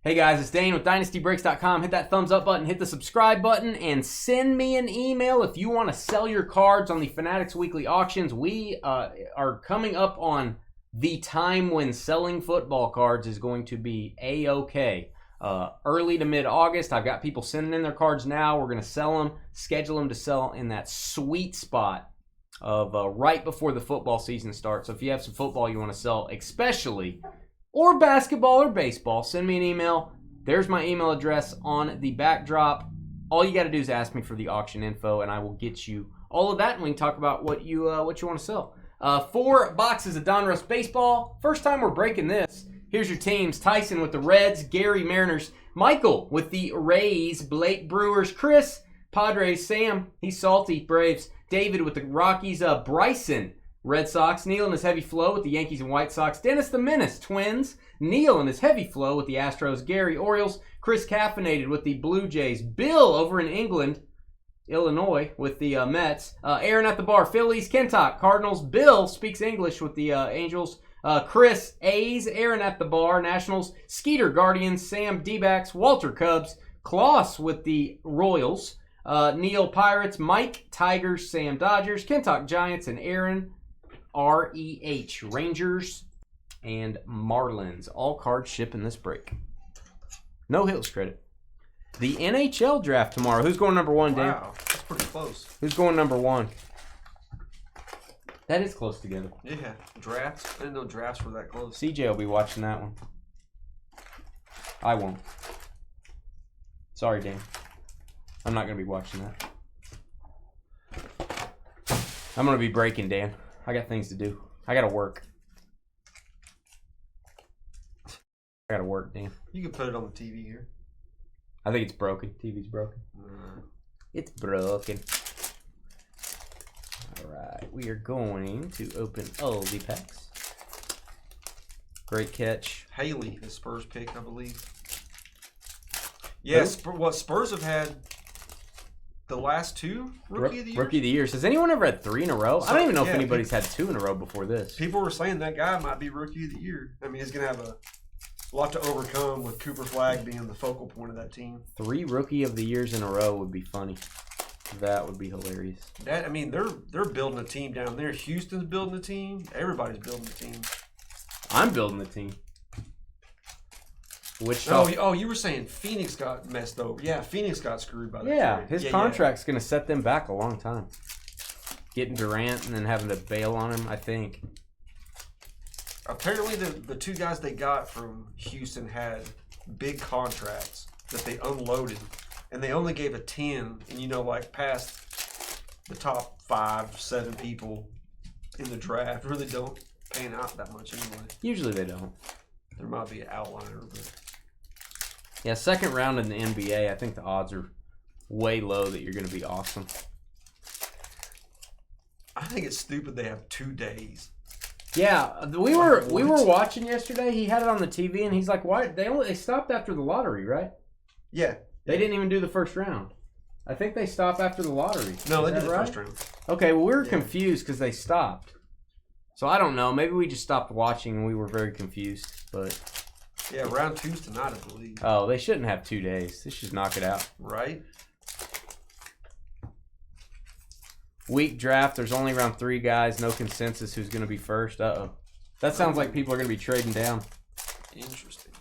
Hey guys, it's Dane with DynastyBreaks.com. Hit that thumbs up button, hit the subscribe button, and send me an email if you want to sell your cards on the Fanatics Weekly Auctions. We are coming up on the time when selling football cards is going to be A-OK. Early to mid-August, I've got people sending in their cards now. We're going to sell them, schedule them to sell in that sweet spot of right before the football season starts. So if you have some football you want to sell, especially, or basketball or baseball, send me an email. There's my email address on the backdrop. All you got to do is ask me for the auction info, and I will get you all of that, and we can talk about what you want to sell. 4 boxes of Donruss baseball. First time we're breaking this. Here's your teams. Tyson with the Reds, Gary Mariners, Michael with the Rays, Blake Brewers, Chris, Padres, Sam, he's salty, Braves, David with the Rockies, Bryson, Red Sox, Neil and his Heavy Flow with the Yankees and White Sox, Dennis the Menace, Twins, Neil and his Heavy Flow with the Astros, Gary, Orioles, Chris Caffeinated with the Blue Jays, Bill over in England, Illinois with the Mets, Aaron at the Bar, Phillies, Kentuck, Cardinals, Bill speaks English with the Angels, Chris, A's, Aaron at the Bar, Nationals, Skeeter, Guardians, Sam, D-backs, Walter, Cubs, Klaus with the Royals, Neil, Pirates, Mike, Tigers, Sam, Dodgers, Kentuck, Giants, and Aaron, R-E-H, Rangers, and Marlins. All cards ship in this break. No Hills credit. The NHL draft tomorrow. Who's going number 1, Dan? Wow, that's pretty close. Who's going number 1? That is close together. Yeah, drafts. I didn't know drafts were that close. CJ will be watching that one. I won't. Sorry, Dan. I'm not going to be watching that. I'm going to be breaking, Dan. I got things to do. I got to work. I got to work, Dan. You can put it on the TV here. I think it's broken. TV's broken. It's broken. Alright, we are going to open all the packs. Great catch. Haley, the Spurs pick, I believe. Yes, what Spurs have had the last 2 Rookie of the Year. Rookie of the Year. Has anyone ever had 3 in a row? I don't even know if anybody's had 2 in a row before this. People were saying that guy might be Rookie of the Year. I mean, he's going to have a lot to overcome with Cooper Flagg being the focal point of that team. 3 Rookie of the Years in a row would be funny. That would be hilarious. I mean, they're building a team down there. Houston's building a team. Everybody's building a team. I'm building a team. Oh, you were saying Phoenix got messed over. Yeah, Phoenix got screwed by that. Yeah, his contract's going to set them back a long time. Getting Durant and then having to bail on him, I think. Apparently, the 2 guys they got from Houston had big contracts that they unloaded, and they only gave a 10, and like past the top 5, 7 people in the draft really don't pan out that much anyway. Usually they don't. There might be an outliner, but yeah, second round in the NBA, I think the odds are way low that you're going to be awesome. I think it's stupid they have 2 days. Yeah, we were watching yesterday. He had it on the TV, and he's like, "Why they stopped after the lottery, right?" Yeah, they didn't even do the first round. I think they stopped after the lottery. No, they did the first round. Okay, well we were confused because they stopped. So I don't know. Maybe we just stopped watching and we were very confused. But yeah, round 2's tonight, I believe. Oh, they shouldn't have 2 days. They should knock it out. Right. Week draft, there's only around 3 guys, no consensus who's going to be first. Uh-oh. That sounds like people are going to be trading down. Interesting.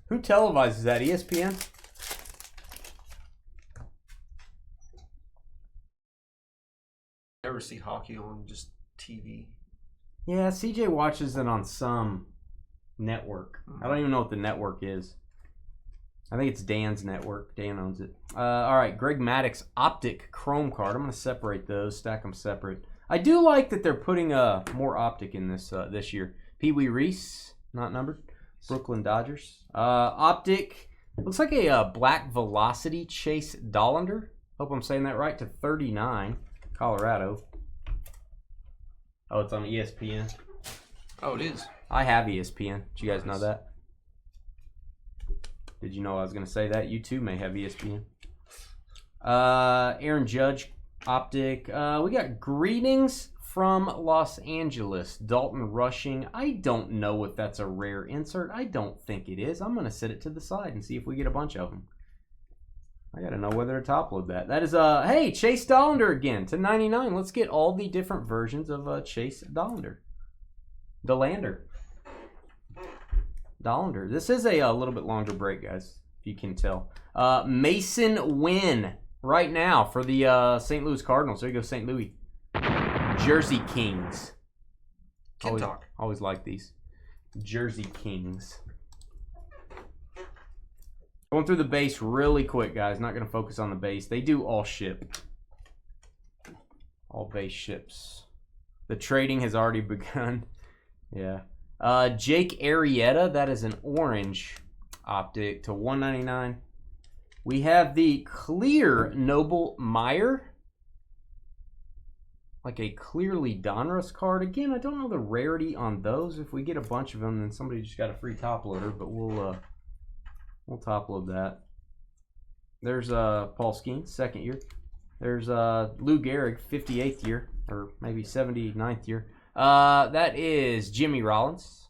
Who televises that? ESPN? Never see hockey on just TV. Yeah, CJ watches it on some network. I don't even know what the network is. I think it's Dan's network. Dan owns it. All right, Greg Maddox Optic Chrome card. I'm going to separate those, stack them separate. I do like that they're putting more Optic in this this year. Pee Wee Reese, not numbered. Brooklyn Dodgers. Optic, looks like a Black Velocity Chase Dollander. Hope I'm saying that right, to 39. Colorado. Oh, it's on ESPN. Oh, it is. I have ESPN. Did you guys know that? Did you know I was going to say that? You too may have ESPN. Aaron Judge Optic. We got Greetings from Los Angeles. Dalton Rushing. I don't know if that's a rare insert. I don't think it is. I'm going to set it to the side and see if we get a bunch of them. I got to know whether to top load that. That is, hey, Chase Dollander again to 99. Let's get all the different versions of Chase Dollander. Dollander. This is a little bit longer break, guys, if you can tell. Mason Wynn right now for the St. Louis Cardinals. There you go, St. Louis. Jersey Kings. Always like these. Jersey Kings. Going through the base really quick, guys. Not going to focus on the base. They do all ship. All base ships. The trading has already begun. Yeah. Jake Arrieta. That is an orange optic to 199. We have the clear Noble Meyer. Like a clearly Donruss card. Again, I don't know the rarity on those. If we get a bunch of them, then somebody just got a free top loader. But we'll top load that. There's Paul Skeens, 2nd year. There's Lou Gehrig, 58th year, or maybe 79th year. That is Jimmy Rollins,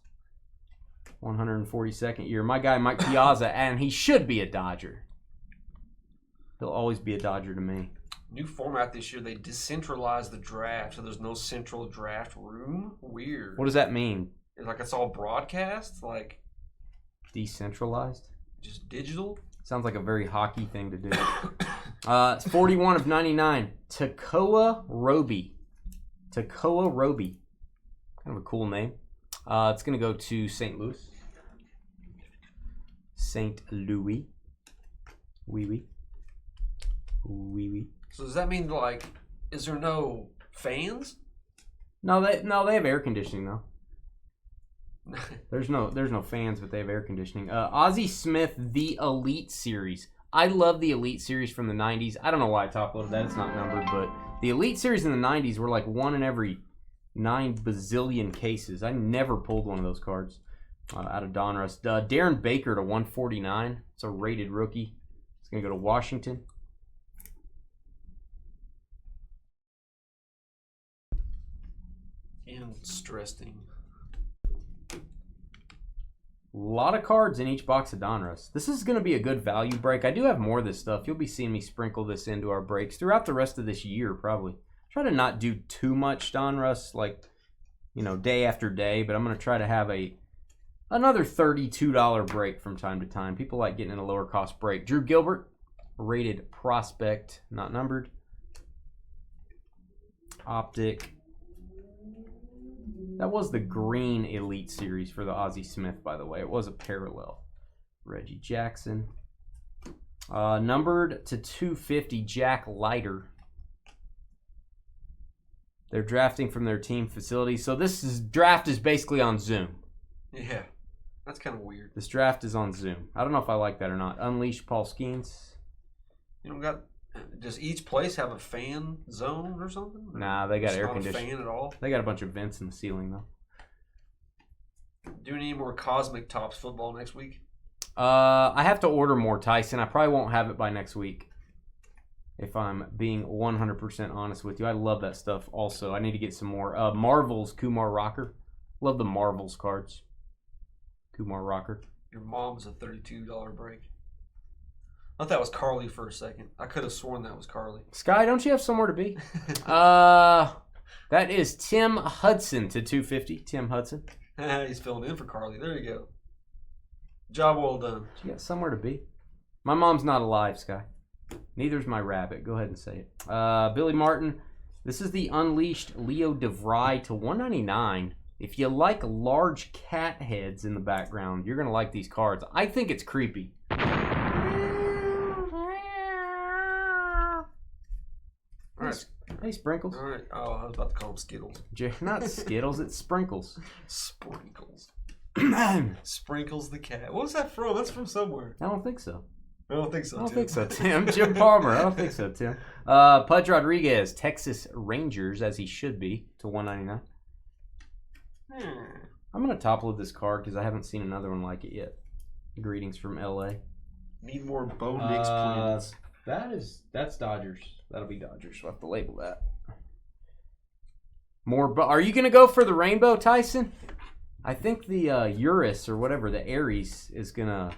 142nd year. My guy Mike Piazza, and he should be a Dodger. He'll always be a Dodger to me. New format this year, they decentralized the draft, so there's no central draft room. Weird. What does that mean? Like it's all broadcast? Like decentralized? Just digital? Sounds like a very hockey thing to do. It's 41 of 99. Takoa Roby. Kind of a cool name. It's going to go to St. Louis. St. Louis. Wee. So does that mean, like, is there no fans? No, they have air conditioning though. There's no fans, but they have air conditioning. Ozzie Smith, the Elite Series. I love the Elite Series from the 90s. I don't know why I top loaded that. It's not numbered, but the Elite Series in the 90s were like 1 in every 9 bazillion cases. I never pulled one of those cards out of Donruss. Darren Baker to 149. It's a rated rookie. It's going to go to Washington. Interesting. A lot of cards in each box of Donruss. This is going to be a good value break. I do have more of this stuff. You'll be seeing me sprinkle this into our breaks throughout the rest of this year, probably. Try to not do too much Donruss, like, you know, day after day, but I'm going to try to have another $32 break from time to time. People like getting in a lower cost break. Drew Gilbert, rated prospect, not numbered. Optic. That was the green Elite Series for the Ozzie Smith, by the way. It was a parallel. Reggie Jackson. Numbered to 250, Jack Leiter. They're drafting from their team facility. So this draft is basically on Zoom. Yeah, that's kind of weird. This draft is on Zoom. I don't know if I like that or not. Unleash Paul Skeens. You don't got... Does each place have a fan zone or something? Nah, they got it's air not conditioning. A fan at all. They got a bunch of vents in the ceiling though. Doing any more Cosmic Tops football next week? I have to order more, Tyson. I probably won't have it by next week. If I'm being 100% honest with you, I love that stuff. Also, I need to get some more. Marvel's Kumar Rocker. Love the Marvel's cards. Kumar Rocker. Your mom's a $32 break. I thought that was Carly for a second. I could have sworn that was Carly. Sky, don't you have somewhere to be? That is Tim Hudson to 250. Tim Hudson. He's filling in for Carly. There you go. Job well done. You got somewhere to be. My mom's not alive, Sky. Neither's my rabbit. Go ahead and say it. Billy Martin. This is the Unleashed Leo DeVry to 199. If you like large cat heads in the background, you're going to like these cards. I think it's creepy. All right. Hey, Sprinkles. All right. Oh, I was about to call them Skittles. Not Skittles, it's Sprinkles. Sprinkles. Sprinkles the cat. What was that from? That's from somewhere. I don't think so. I don't think so, I don't think so, Tim. Jim Palmer. I don't think so, Tim. Pudge Rodriguez, Texas Rangers, as he should be, to 199. I'm going to top load this card because I haven't seen another one like it yet. Greetings from LA. Need more Bo Nix plans. That's Dodgers. That'll be Dodgers. We'll have to label that. More, but are you gonna go for the rainbow, Tyson? I think the Urus or whatever, the Aries, is gonna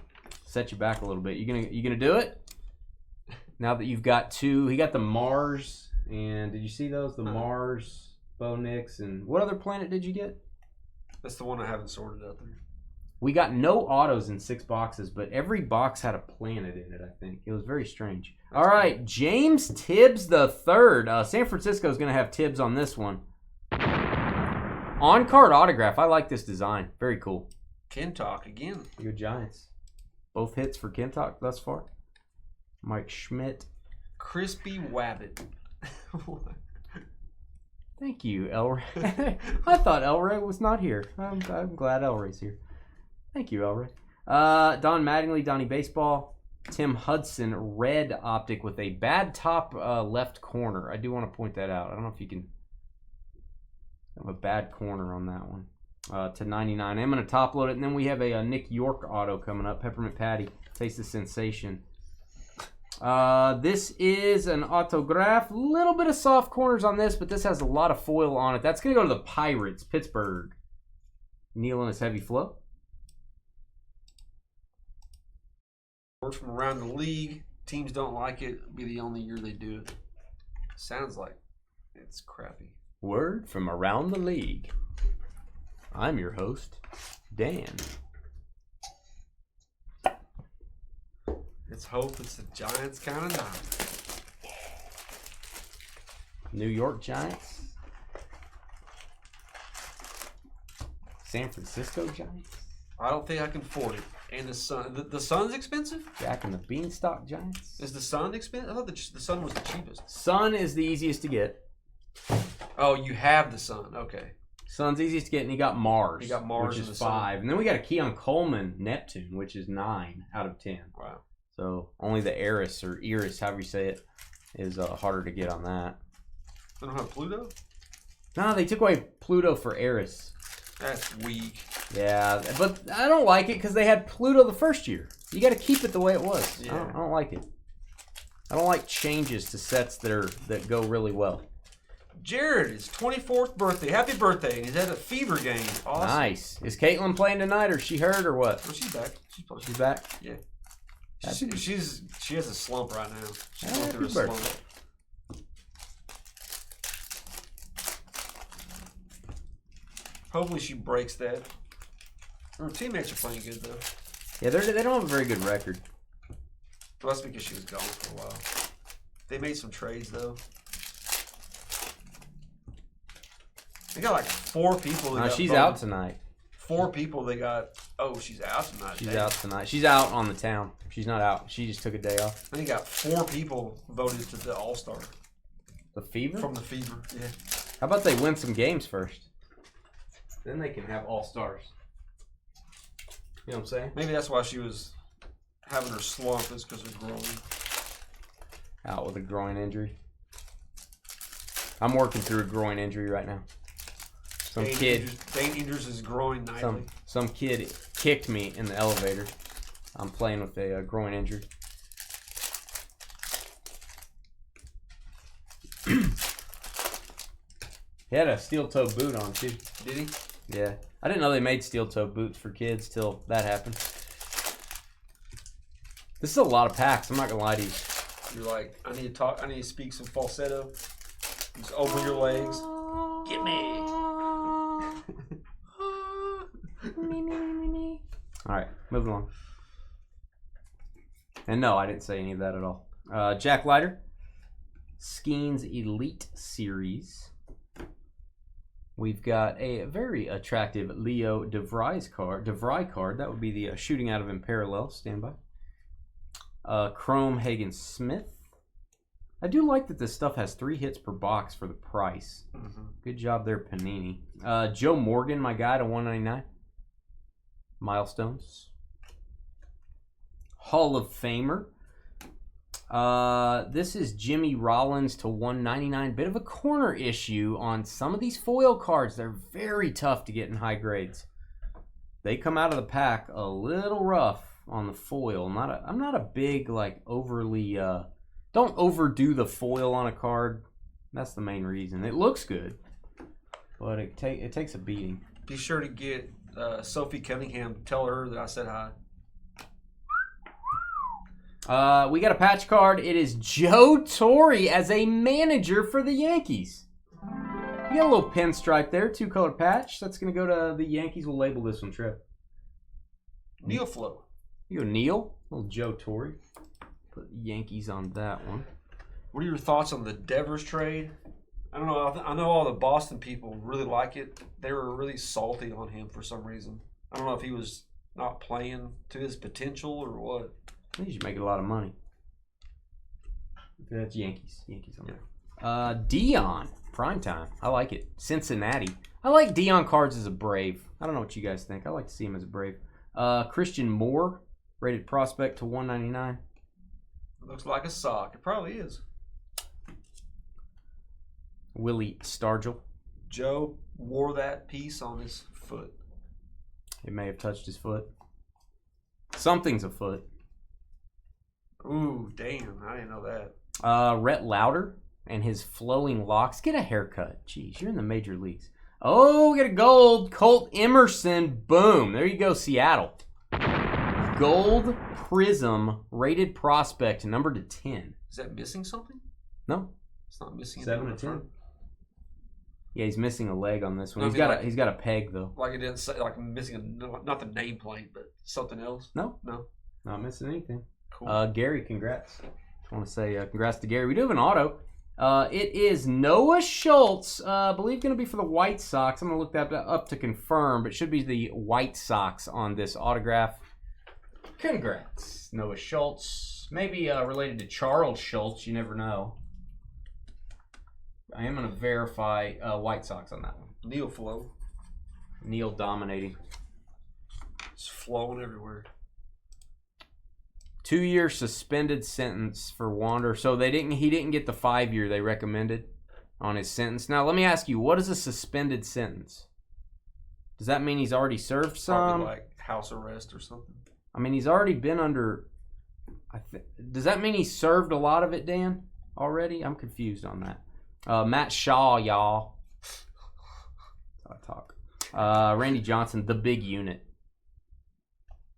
set you back a little bit. You gonna do it? Now that you've got two, he got the Mars, and did you see those? The Mars, Bo Nix, and what other planet did you get? That's the one I haven't sorted out there. We got no autos in 6 boxes, but every box had a planet in it, I think. It was very strange. All right, James Tibbs the third. San Francisco's going to have Tibbs on this one. On-card autograph. I like this design. Very cool. Kentuck again. Good Giants. Both hits for Kentuck thus far. Mike Schmidt. Crispy Wabbit. Thank you, Elray. I thought Elray was not here. I'm glad Elray's here. Thank you, Elray. Don Mattingly, Donnie Baseball. Tim Hudson, red optic with a bad top left corner. I do want to point that out. I don't know if you can have a bad corner on that one. To 99. I'm going to top load it. And then we have a Nick York auto coming up. Peppermint Patty. Taste the sensation. This is an autograph. A little bit of soft corners on this, but this has a lot of foil on it. That's going to go to the Pirates, Pittsburgh. Neil and his heavy flow. Word from around the league. Teams don't like it. It'll be the only year they do it. Sounds like it's crappy. Word from around the league. I'm your host, Dan. Let's hope it's the Giants kind of night. New York Giants. San Francisco Giants. I don't think I can afford it. And the Sun. The Sun's expensive? Jack and the Beanstalk Giants. Is the Sun expensive? I thought the Sun was the cheapest. Sun is the easiest to get. Oh, you have the Sun. Okay. Sun's easiest to get, and you got Mars. You got Mars, which is 5. And then we got a Keon Coleman Neptune, which is 9 out of 10. Wow. So only the Eris or Iris, however you say it, is harder to get on that. They don't have Pluto? No, they took away Pluto for Eris. That's weak. Yeah, but I don't like it because they had Pluto the first year. You got to keep it the way it was. Yeah. I don't like it. I don't like changes to sets that go really well. Jared, his 24th birthday. Happy birthday. And he's at a fever game. Awesome. Nice. Is Caitlin playing tonight, or is she hurt, or what? Oh, she's back. She's back? Yeah. She has a slump right now. She's going through a Happy slump. Hopefully she breaks that. Her teammates are playing good, though. Yeah, they don't have a very good record. Well, that's because she was gone for a while. They made some trades, though. They got like 4 people. No, she's out tonight. 4 people they got. Oh, she's out tonight. She's out tonight. She's out on the town. She's not out. She just took a day off. I think got 4 people voted to the All-Star. The Fever? From the Fever, yeah. How about they win some games first? Then they can have All-Stars. You know what I'm saying? Maybe that's why she was having her slump, is because of growing. Out with a groin injury. I'm working through a groin injury right now. Dane injures his groin nightly. Some kid kicked me in the elevator. I'm playing with a groin injury. He had a steel-toe boot on, too. Did he? Yeah. I didn't know they made steel-toe boots for kids till that happened. This is a lot of packs. I'm not going to lie to you. You're like, I need to talk. I need to speak some falsetto. Just open your legs. Get me. All right, moving on. And no, I didn't say any of that at all. Jack Leiter, Skeens Elite Series. We've got a very attractive Leo DeVry card. That would be the shooting out of him parallel. Stand by. Chrome Hagen Smith. I do like that this stuff has 3 hits per box for the price. Mm-hmm. Good job there, Panini. Joe Morgan, my guy, to 199. Milestones. Hall of Famer. This is Jimmy Rollins to 199. Bit of a corner issue on some of these foil cards. They're very tough to get in high grades. They come out of the pack a little rough on the foil. I'm not a big, like, overly Don't overdo the foil on a card. That's the main reason. It looks good, but it takes a beating. Be sure to get Sophie Cunningham. Tell her that I said hi. We got a patch card. It is Joe Torre as a manager for the Yankees. You got a little pinstripe there, 2-color patch. That's going to go to the Yankees. We'll label this one, Trip. Neil Flo. You go Neil. Little Joe Torre. Put Yankees on that one. What are your thoughts on the Devers trade? I don't know. I know all the Boston people really like it. They were really salty on him for some reason. I don't know if he was not playing to his potential or what. I think he's making a lot of money. That's Yankees. Yankees on there. Dion. Primetime. I like it. Cincinnati. I like Dion cards as a Brave. I don't know what you guys think. I like to see him as a Brave. Christian Moore. Rated prospect to 199. Looks like a sock. It probably is. Willie Stargell. Joe wore that piece on his foot. It may have touched his foot. Something's afoot. Ooh, damn. I didn't know that. Rhett Lauder and his flowing locks. Get a haircut. Jeez, you're in the major leagues. Oh, we got a gold. Colt Emerson. Boom. There you go, Seattle. Gold Prism rated prospect, number to 10. Is that missing something? No. It's not missing 7 to 10. Yeah, he's missing a leg on this one. No, He's got a peg though. Like it didn't say, like missing not the nameplate, but something else. No, not missing anything. Cool. Gary, congrats. I want to say congrats to Gary. We do have an auto. It is Noah Schultz. I believe going to be for the White Sox. I'm going to look that up to confirm, but it should be the White Sox on this autograph. Congrats, Noah Schultz. Maybe related to Charles Schultz. You never know. I am going to verify White Sox on that one. Neil Flo. Neil dominating. It's flowing everywhere. 2-year suspended sentence for Wander. So he didn't get the 5-year they recommended on his sentence. Now let me ask you, what is a suspended sentence? Does that mean he's already served some? Probably like house arrest or something. I mean, he's already been under. Does that mean he served a lot of it, Dan? Already? I'm confused on that. Matt Shaw, y'all. That's how I talk. Randy Johnson, the big unit.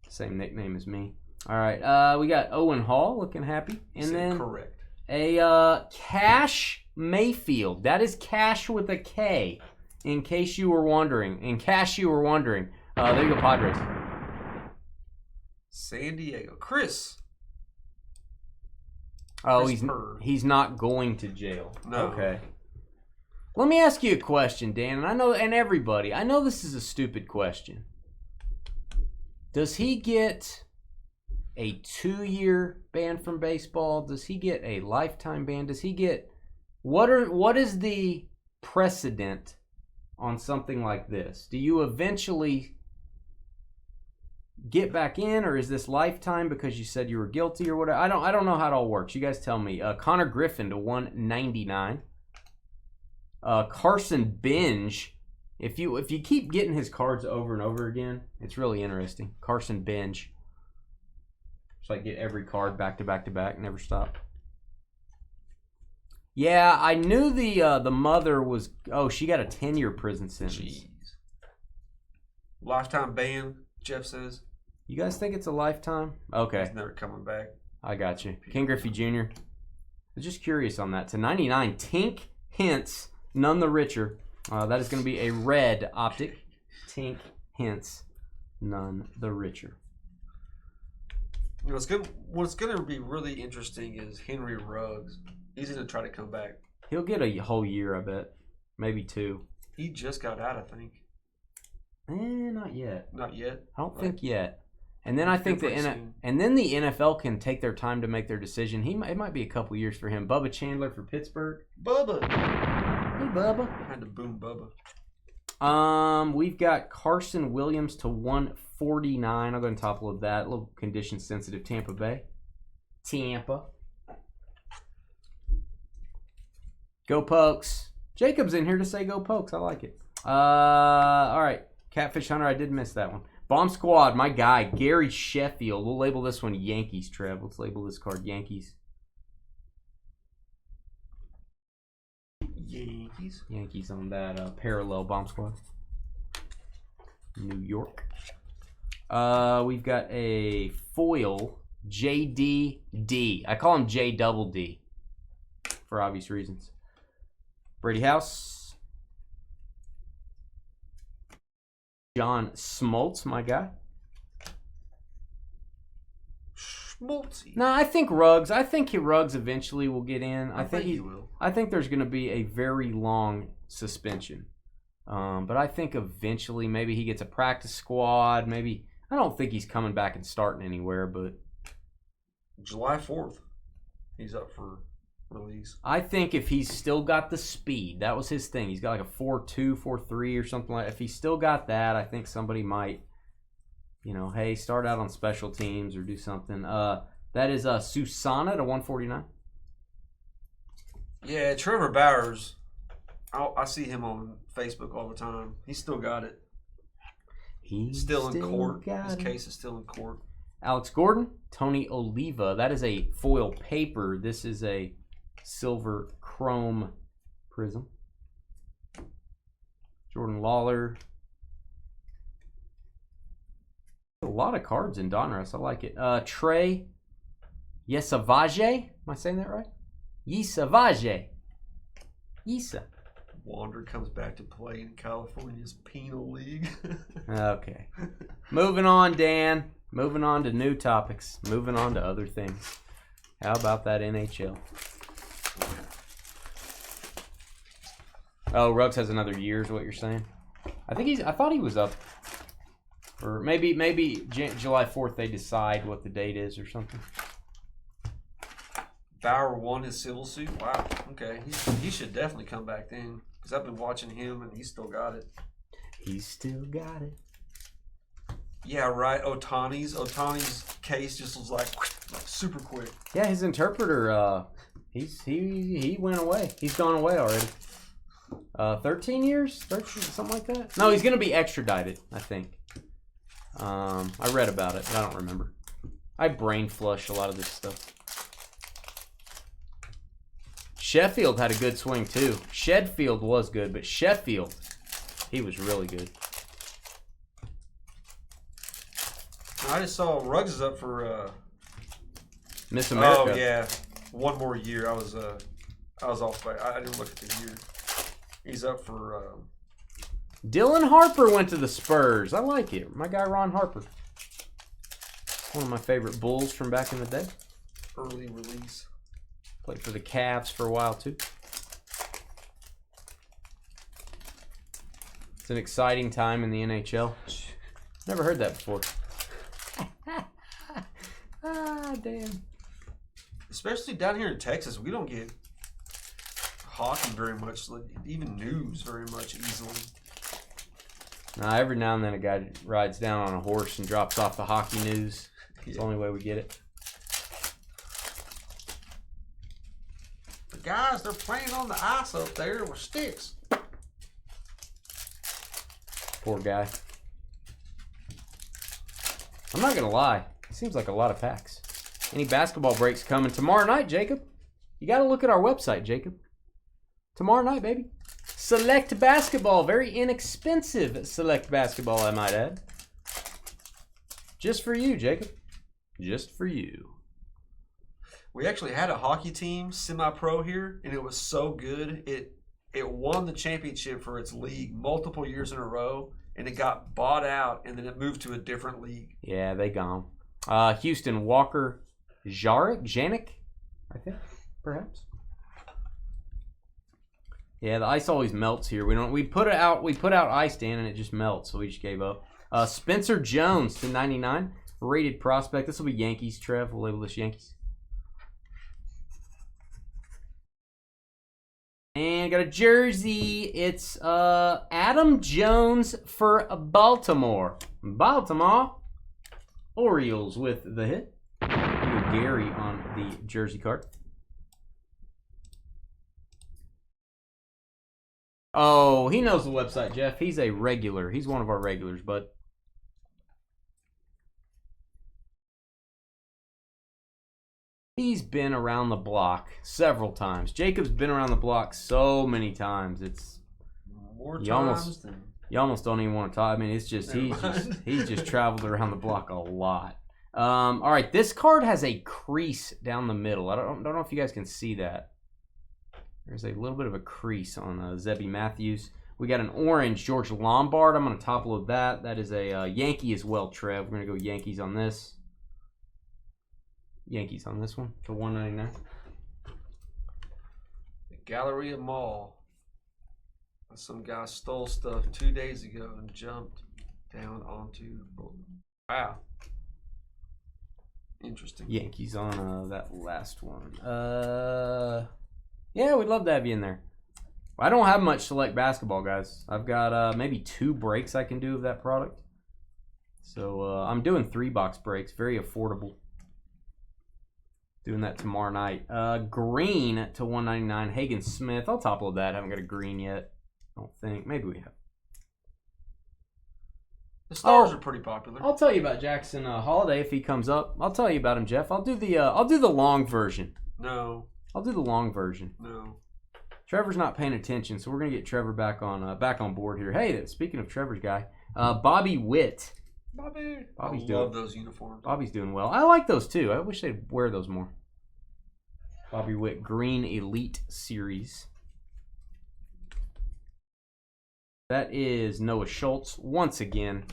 Same nickname as me. All right. We got Owen Hall looking happy. And then correct. A Cash Mayfield. That is Cash with a K. In case you were wondering. There you go, Padres. San Diego. Chris. Oh, Chris he's not going to jail. No. Okay. Let me ask you a question, Dan, and everybody. I know this is a stupid question. Does he get a 2-year ban from baseball? Does he get a lifetime ban? Does he get what is the precedent on something like this? Do you eventually get back in, or is this lifetime because you said you were guilty or whatever? I don't know how it all works. You guys tell me. Connor Griffin to 199. Carson Binge. If you keep getting his cards over and over again, it's really interesting. Carson Binge. It's like get every card back to back to back, never stop. Yeah, I knew the mother was. Oh, she got a 10-year prison sentence. Jeez. Lifetime ban, Jeff says. You guys think it's a lifetime? Okay. He's never coming back. I got you. King Griffey Jr. I was just curious on that. To 99, Tink Hintz, none the richer. That is going to be a red optic. Tink Hintz, none the richer. You know, what's going to be really interesting is Henry Ruggs. He's going to try to come back. He'll get a whole year, I bet. Maybe 2. He just got out, I think. Not yet. Not yet? I don't think yet. And then I think the NFL can take their time to make their decision. It might be a couple years for him. Bubba Chandler for Pittsburgh. Bubba. Hey, Bubba. Had to boom Bubba. We've got Carson Williams to 149. I'll go and top load that. A little condition sensitive Tampa Bay. Tampa. Go Pokes. Jacob's in here to say go Pokes. I like it. All right. Catfish Hunter, I did miss that one. Bomb Squad, my guy, Gary Sheffield. We'll label this one Yankees, Trev. Let's label this card Yankees. Yankees. Yankees on that parallel bomb squad. New York. We've got a foil JDD. I call him J double D for obvious reasons. Brady House. John Smoltz, my guy. Schmaltzy. No, I think Ruggs. I think Ruggs eventually will get in. I think he will. I think there's going to be a very long suspension. But I think eventually maybe he gets a practice squad. Maybe I don't think he's coming back and starting anywhere, but July 4th, he's up for release. I think if he's still got the speed, that was his thing. He's got like a 4.2, 4.3 or something like that. If he's still got that, I think somebody might, hey, start out on special teams or do something. That is Susana to 149. Yeah, Trevor Bowers. I see him on Facebook all the time. He's still got it. He's still in court. His case is still in court. Alex Gordon, Tony Oliva. That is a foil paper. This is a silver chrome prism. Jordan Lawler. A lot of cards in Donruss. I like it. Trey Yesavaje. Am I saying that right? Yesavaje. Yesa. Wander comes back to play in California's penal league. Okay. Moving on, Dan. Moving on to new topics. Moving on to other things. How about that NHL? Oh, Ruggs has another year is what you're saying? I thought he was up. Or maybe July 4th they decide what the date is or something. Bauer won his civil suit? Wow. Okay. He should definitely come back then. Because I've been watching him and he's still got it. He's still got it. Yeah, right. Otani's case just was like super quick. Yeah, his interpreter, he went away. He's gone away already. 13 years? 13, something like that? No, he's going to be extradited, I think. I read about it, but I don't remember. I brain flush a lot of this stuff. Sheffield had a good swing, too. Shedfield was good, but Sheffield, he was really good. I just saw Ruggs is up for Miss America. Oh yeah, one more year. I was off by. I didn't look at the year. He's up for. Dylan Harper went to the Spurs. I like it. My guy Ron Harper. One of my favorite Bulls from back in the day. Early release. Played for the Cavs for a while too. It's an exciting time in the NHL. Never heard that before. Ah, damn. Especially down here in Texas, we don't get hockey very much, even news very much easily. Nah, every now and then a guy rides down on a horse and drops off the hockey news. It's the only way we get it. The guys, they're playing on the ice up there with sticks. Poor guy. I'm not going to lie. It seems like a lot of packs. Any basketball breaks coming tomorrow night, Jacob? You got to look at our website, Jacob. Tomorrow night, baby. Select basketball. Very inexpensive select basketball, I might add. Just for you, Jacob. Just for you. We actually had a hockey team, semi-pro here, and it was so good. It won the championship for its league multiple years in a row, and it got bought out, and then it moved to a different league. Yeah, they gone. Houston Walker Janik, I think, perhaps. Yeah, the ice always melts here. We put out ice, Dan, and it just melts, so we just gave up. Spencer Jones to 99, rated prospect. This will be Yankees, Trev. We'll label this Yankees. And got a jersey. It's Adam Jones for Baltimore. Baltimore Orioles with the hit. Gary on the jersey card. Oh, he knows the website, Jeff. He's a regular. He's one of our regulars, bud. He's been around the block several times. Jacob's been around the block so many times. It's more times than you almost don't even want to talk. I mean, it's just he's just traveled around the block a lot. All right, this card has a crease down the middle. I don't know if you guys can see that. There's a little bit of a crease on Zebby Matthews. We got an orange George Lombard. I'm going to top load that. That is a Yankee as well, Trev. We're going to go Yankees on this. Yankees on this one for $1.99. The Galleria Mall. Some guy stole stuff 2 days ago and jumped down onto. Wow. Interesting. Yankees on that last one. Yeah, we'd love to have you in there. I don't have much select basketball, guys. I've got maybe 2 breaks I can do of that product. So I'm doing 3-box breaks, very affordable. Doing that tomorrow night. Green to $1.99. Hagen Smith. I'll top load that. I haven't got a green yet. I don't think. Maybe we have. The stars are pretty popular. I'll tell you about Jackson Holiday if he comes up. I'll tell you about him, Jeff. I'll do the long version. No. I'll do the long version. No. Trevor's not paying attention, so we're gonna get Trevor back on board here. Hey, speaking of Trevor's guy, Bobby Witt. Bobby's I love those uniforms. Bobby's doing well. I like those too. I wish they'd wear those more. Bobby Witt Green Elite Series. That is Noah Schultz once again.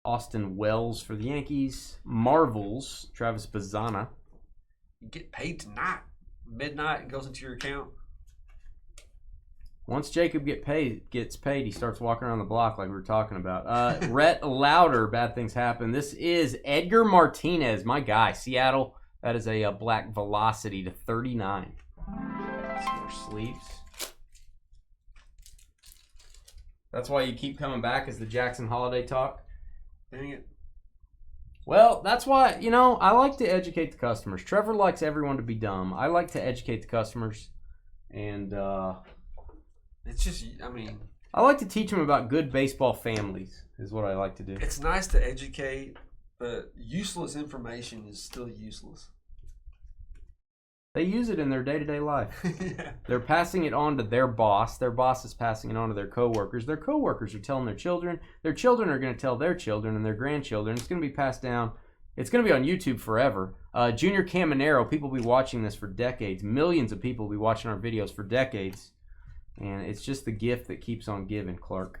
Austin Wells for the Yankees. Marvels, Travis Bazzana. You get paid tonight. Midnight, it goes into your account. Once Jacob gets paid, he starts walking around the block like we were talking about. Rhett Lauder, bad things happen. This is Edgar Martinez, my guy, Seattle. That is a black Velocity to 39. Some more sleeves. That's why you keep coming back as the Jackson Holiday talk. Dang it. Well, that's why, I like to educate the customers. Trevor likes everyone to be dumb. I like to educate the customers. And, it's just, I like to teach them about good baseball families, is what I like to do. It's nice to educate, but useless information is still useless. They use it in their day-to-day life. Yeah. They're passing it on to their boss. Their boss is passing it on to their coworkers. Their coworkers are telling their children. Their children are going to tell their children and their grandchildren. It's going to be passed down. It's going to be on YouTube forever. Junior Caminero, people will be watching this for decades. Millions of people will be watching our videos for decades. And it's just the gift that keeps on giving, Clark.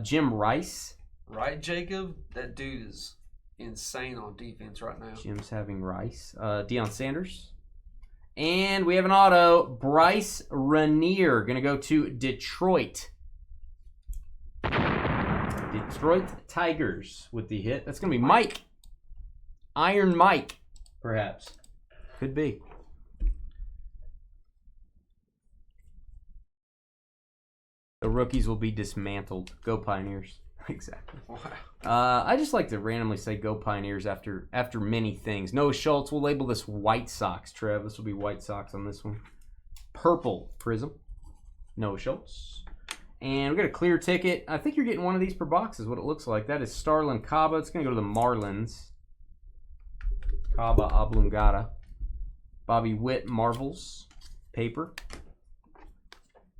Jim Rice. Right, Jacob? That dude is insane on defense right now. Jim's having Rice. Deion Sanders. And we have an auto. Bryce Rainier. Going to go to Detroit. Detroit Tigers with the hit. That's going to be Mike. Iron Mike, perhaps. Could be. The rookies will be dismantled. Go Pioneers. Exactly. Wow. I just like to randomly say go Pioneers after many things. Noah Schultz, we'll label this White Sox, Trev. This will be White Sox on this one. Purple Prism. Noah Schultz. And we got a clear ticket. I think you're getting one of these per box is what it looks like. That is Starlin Caba. It's going to go to the Marlins. Caba Oblongata. Bobby Witt Marvels. Paper.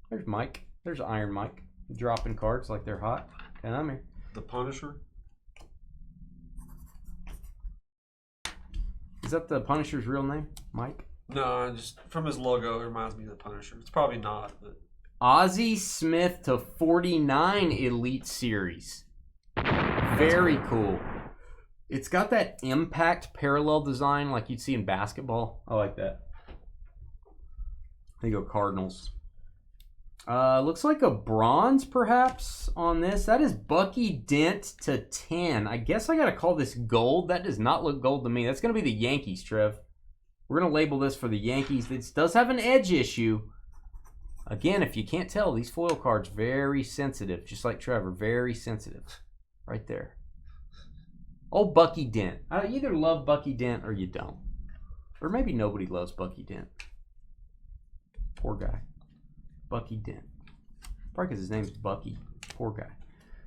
There's Mike. There's Iron Mike. Dropping cards like they're hot. And I'm here. The Punisher? Is that the Punisher's real name? Mike? No, just from his logo, it reminds me of the Punisher. It's probably not, but... Ozzie Smith to 49 Elite Series. Very cool. It's got that impact parallel design like you'd see in basketball. I like that. There you go, Cardinals. Looks like a bronze, perhaps, on this. That is Bucky Dent to 10. I guess I got to call this gold. That does not look gold to me. That's going to be the Yankees, Trev. We're going to label this for the Yankees. This does have an edge issue. Again, if you can't tell, these foil cards very sensitive, just like Trevor. Very sensitive. Right there. Oh, Bucky Dent. I either love Bucky Dent or you don't. Or maybe nobody loves Bucky Dent. Poor guy. Bucky Dent. Probably because his name's Bucky. Poor guy.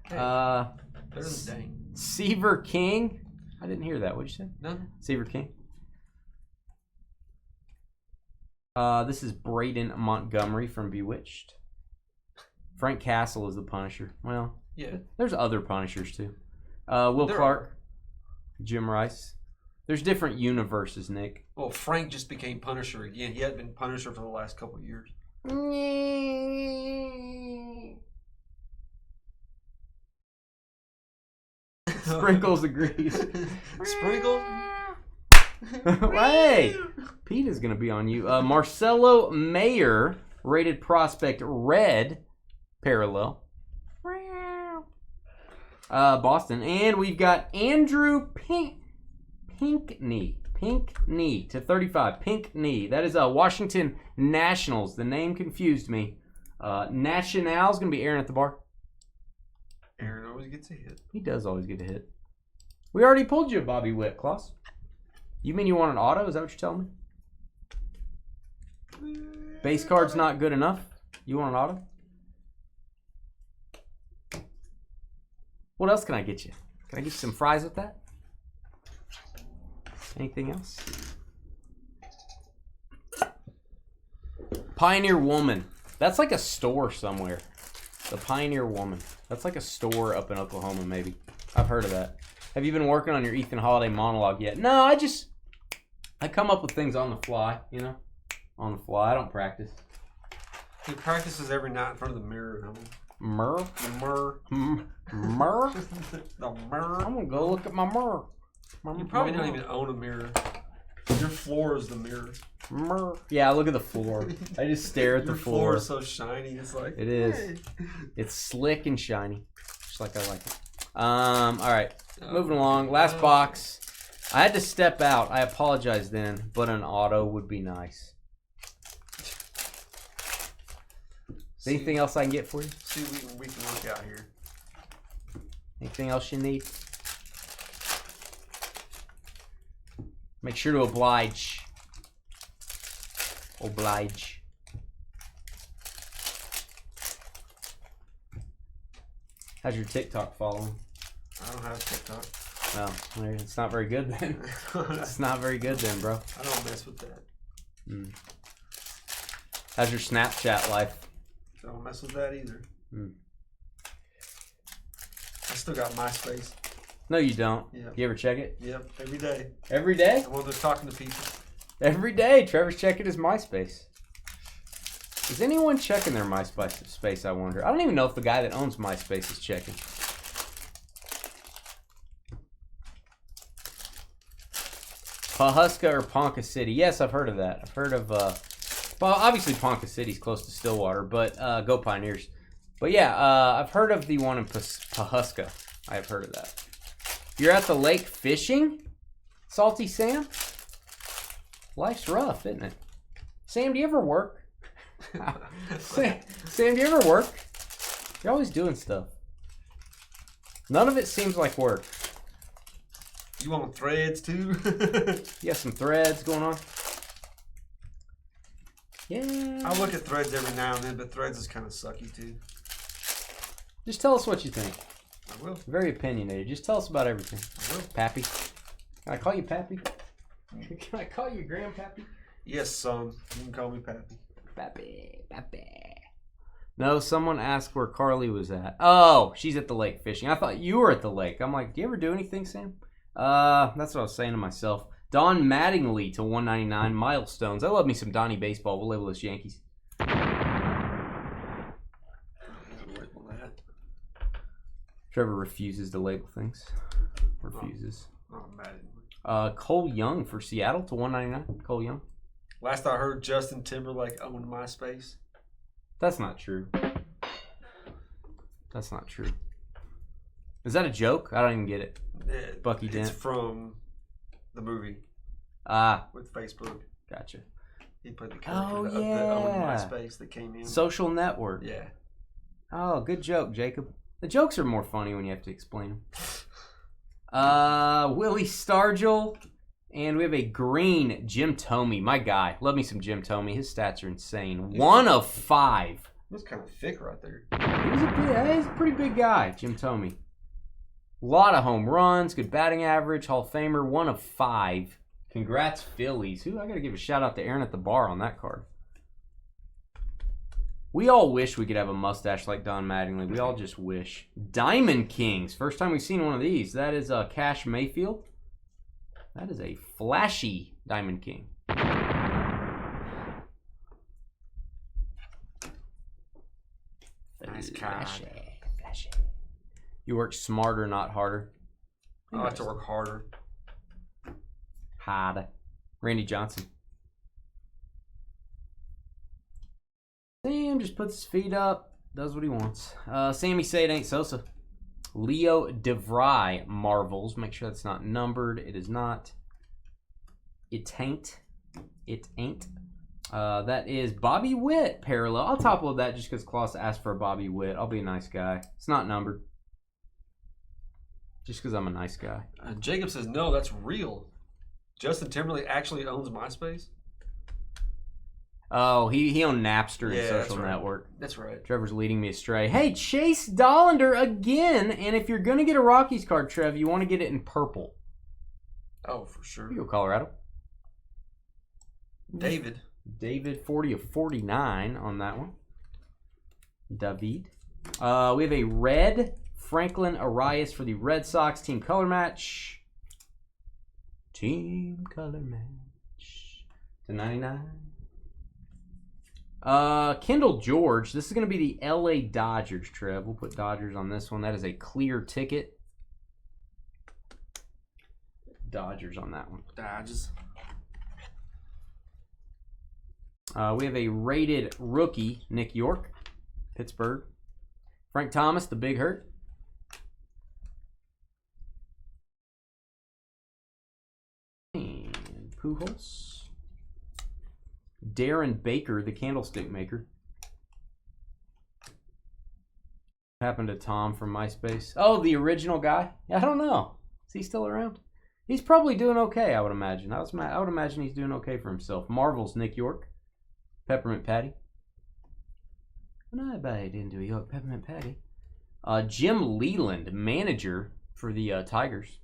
Hey, better than dang. Seaver King. I didn't hear that. What'd you say? Nothing. Seaver King. This is Braden Montgomery from Bewitched. Frank Castle is the Punisher. Well, yeah. There's other Punishers too. Will Clark. Jim Rice. There's different universes, Nick. Well, Frank just became Punisher again. He hadn't been Punisher for the last couple of years. Sprinkles agrees. Sprinkles? Hey! Pete is going to be on you. Marcelo Mayer, rated prospect red, parallel. Boston. And we've got Andrew Pinkney to 35. Pinkney. That is Washington Nationals. The name confused me. National's going to be Aaron at the bar. Aaron always gets a hit. He does always get a hit. We already pulled you a Bobby Witt, Klaus. You mean you want an auto? Is that what you're telling me? Base card's not good enough? You want an auto? What else can I get you? Can I get you some fries with that? Anything else? Pioneer Woman. That's like a store somewhere. The Pioneer Woman. That's like a store up in Oklahoma, maybe. I've heard of that. Have you been working on your Ethan Holiday monologue yet? No, I come up with things on the fly, you know? On the fly. I don't practice. He practices every night in front of the mirror at home. Mirror? The mirror. Mirror? The mirror. I'm going to go look at my mirror. You probably don't even own a mirror. Your floor is the mirror. Mirror. Yeah, look at the floor. I just stare at the Your floor is so shiny. It's like, it is. Hey. It's slick and shiny. Just like I like it. All right. Moving along. Last box. I had to step out. I apologize then, but an auto would be nice. Anything else I can get for you? See what we can work out here. Anything else you need? Make sure to oblige. Oblige. How's your TikTok following? I don't have TikTok. Well, it's not very good then. It's not very good then, bro. I don't mess with that. How's your Snapchat life? Don't mess with that either. I still got MySpace. No, you don't. Yeah. You ever check it? Yep, every day. Every day? I'm over there talking to people. Every day, Trevor's checking his MySpace. Is anyone checking their MySpace, I wonder? I don't even know if the guy that owns MySpace is checking. Pawhuska or Ponca City? Yes, I've heard of that. I've heard of, well, obviously Ponca City's close to Stillwater, but go Pioneers. But yeah, I've heard of the one in Pawhuska. I have heard of that. You're at the lake fishing? Salty Sam? Life's rough, isn't it? Sam, do you ever work? Sam, do you ever work? You're always doing stuff. None of it seems like work. You want threads too? You got some threads going on? Yeah. I look at threads every now and then, but threads is kind of sucky too. Just tell us what you think. I will. Very opinionated. Just tell us about everything. I will. Pappy. Can I call you Pappy? Can I call you Grandpappy? Yes, son. You can call me Pappy. Pappy. No, someone asked where Carly was at. Oh, she's at the lake fishing. I thought you were at the lake. I'm like, do you ever do anything, Sam? That's what I was saying to myself. Don Mattingly to 199. Milestones. I love me some Donnie baseball. We'll label this Yankees. Trevor refuses to label things. Refuses. Oh, Mattingly. Cole Young for Seattle to 199. Cole Young. Last I heard, Justin Timberlake owned MySpace. That's not true. That's not true. Is that a joke? I don't even get it. Bucky Dent. It's from the movie. With Facebook. Gotcha. He played the character that owned MySpace that came in. Social network. Yeah. Oh, good joke, Jacob. The jokes are more funny when you have to explain them. Willie Stargell. And we have a green Jim Thome. My guy. Love me some Jim Thome. His stats are insane. 1 of 5 That's kind of thick right there. He's a pretty big guy, Jim Thome. A lot of home runs, good batting average, Hall of Famer, 1 of 5. Congrats, Phillies. I got to give a shout out to Aaron at the bar on that card. We all wish we could have a mustache like Don Mattingly. We all just wish. Diamond Kings. First time we've seen one of these. That is Cash Mayfield. That is a flashy Diamond King. Nice card. Flashy. You work smarter, not harder. I have to work harder. Harder. Randy Johnson. Sam just puts his feet up, does what he wants. Sammy say it ain't Sosa. Leo DeVry Marvels. Make sure that's not numbered. It is not. It ain't. It ain't. That is Bobby Witt parallel. I'll top load that just because Klaus asked for a Bobby Witt. I'll be a nice guy. It's not numbered. Just because I'm a nice guy. Jacob says, no, that's real. Justin Timberlake actually owns MySpace? Oh, he owned Napster and Social right. Network. That's right. Trevor's leading me astray. Hey, Chase Dollander again. And if you're going to get a Rockies card, Trev, you want to get it in purple. Oh, for sure. Here you go, Colorado. David, 40 of 49 on that one. David. We have a red Franklin Arias for the Red Sox team color match. Team color match. /99. Kendall George. This is going to be the LA Dodgers, Trev. We'll put Dodgers on this one. That is a clear ticket. Dodgers on that one. Dodgers. We have a rated rookie, Nick York, Pittsburgh. Frank Thomas, the Big Hurt. And Pujols. Darren Baker, the Candlestick Maker. What happened to Tom from MySpace? Oh, the original guy? I don't know. Is he still around? He's probably doing okay, I would imagine. I would imagine he's doing okay for himself. Marvel's Nick York. Peppermint Patty. When I bite into a York Peppermint Patty. Jim Leland, manager for the Tigers.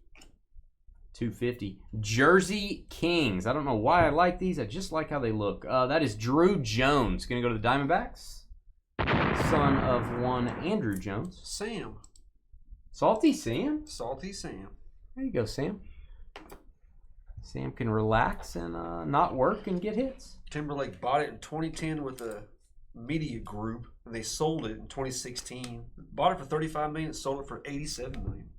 250. Jersey Kings. I don't know why I like these. I just like how they look. That is Drew Jones. Going to go to the Diamondbacks. Son of one Andrew Jones. Sam. Salty Sam? Salty Sam. There you go, Sam. Sam can relax and not work and get hits. Timberlake bought it in 2010 with a media group, and they sold it in 2016. Bought it for $35 million, sold it for $87 million.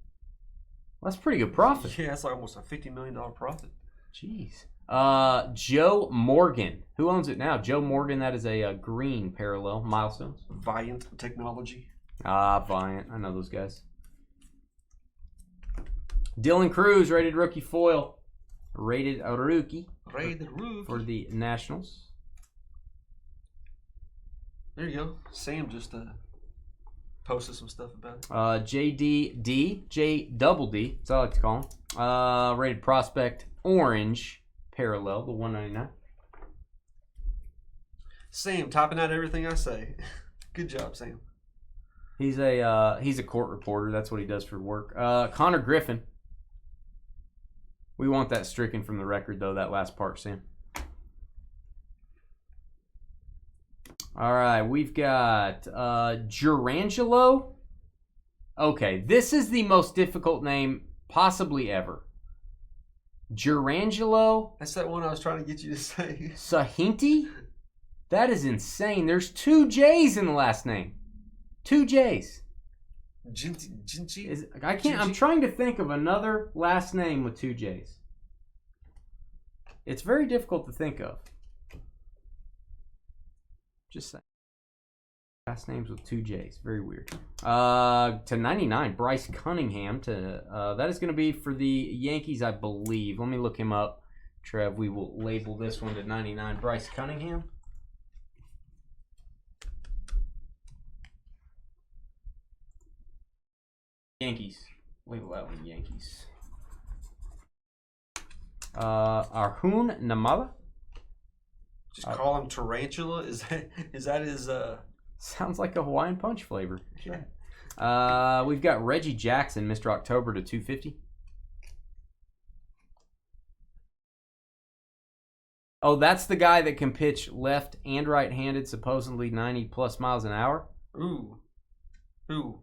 Well, that's pretty good profit. Yeah, that's like almost a $50 million profit. Jeez. Joe Morgan. Who owns it now? Joe Morgan. That is a green parallel. Milestones. Viant Technology. Viant. I know those guys. Dylan Cruz, rated rookie foil. Rated rookie. Rated rookie. For the Nationals. There you go. Sam just posted some stuff about it. JDD. J-double-D. That's what I like to call him. Rated prospect. Orange. Parallel. The 199. Sam, topping out everything I say. Good job, Sam. He's a court reporter. That's what he does for work. Connor Griffin. We want that stricken from the record, though, that last part, Sam. All right, we've got Jurangelo. Okay, this is the most difficult name possibly ever. Jurangelo. That's that one I was trying to get you to say. Sahinti? That is insane. There's 2 J's in the last name. 2 J's. Jinchi? I can't. I'm trying to think of another last name with 2 J's. It's very difficult to think of. Just saying. Last names with 2 J's. Very weird. To 99, Bryce Cunningham. That is going to be for the Yankees, I believe. Let me look him up. Trev, we will label this one to 99. Bryce Cunningham. Yankees. Label that one Yankees. Arjun Namala. Just call him Tarantula. Is that his Sounds like a Hawaiian Punch flavor. We've got Reggie Jackson, Mr. October to 250. Oh, that's the guy that can pitch left and right-handed, supposedly 90 plus miles an hour. Ooh. Who?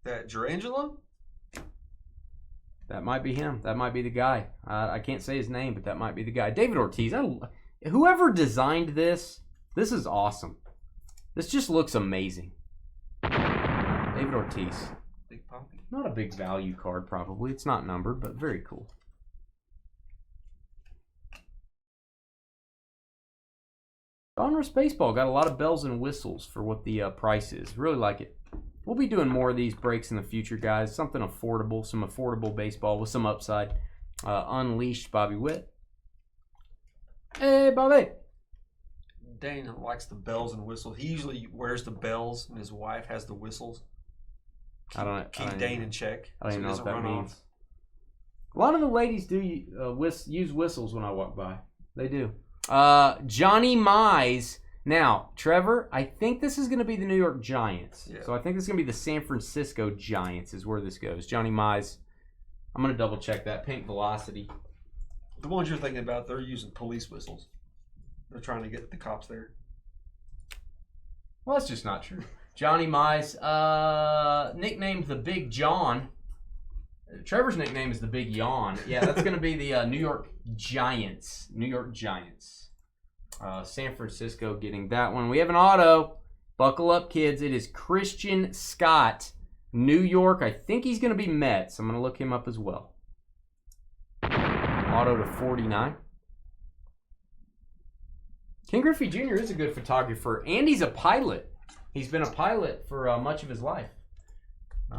That Durangelo? That might be him. That might be the guy. I can't say his name, but that might be the guy. David Ortiz. Whoever designed this is awesome. This just looks amazing. David Ortiz. Big Poppy. Not a big value card, probably. It's not numbered, but very cool. Donruss Baseball got a lot of bells and whistles for what the price is. Really like it. We'll be doing more of these breaks in the future, guys. Something affordable, some affordable baseball with some upside. Unleashed Bobby Witt. Hey, Bobby. Dane likes the bells and whistles. He usually wears the bells, and his wife has the whistles. Keep Dane in check. I don't even know what that means. A lot of the ladies do use whistles when I walk by. They do. Johnny Mize. Now, Trevor, I think this is going to be the New York Giants. Yeah. So I think this is going to be the San Francisco Giants is where this goes. Johnny Mize. I'm going to double check that. Pink Velocity. The ones you're thinking about, they're using police whistles. They're trying to get the cops there. Well, that's just not true. Johnny Mize, nicknamed the Big John. Trevor's nickname is the Big Yawn. Yeah, that's going to be the New York Giants. New York Giants. San Francisco getting that one. We have an auto. Buckle up, kids. It is Christian Scott, New York. I think he's going to be Mets. I'm going to look him up as well. Auto to 49. Ken Griffey Jr. is a good photographer, and he's a pilot. He's been a pilot for much of his life.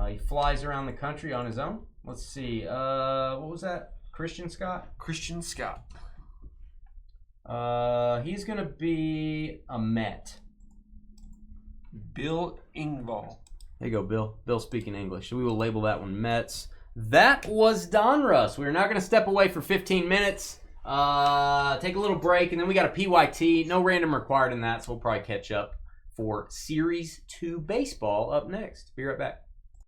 He flies around the country on his own. Let's see. What was that? Christian Scott? Christian Scott. He's going to be a Met. Bill Engvall. There you go, Bill. Bill speaking English. So we will label that one Mets. That was Donruss. We're now going to step away for 15 minutes. Take a little break, and then we got a PYT. No random required in that, so we'll probably catch up for Series 2 Baseball up next. Be right back.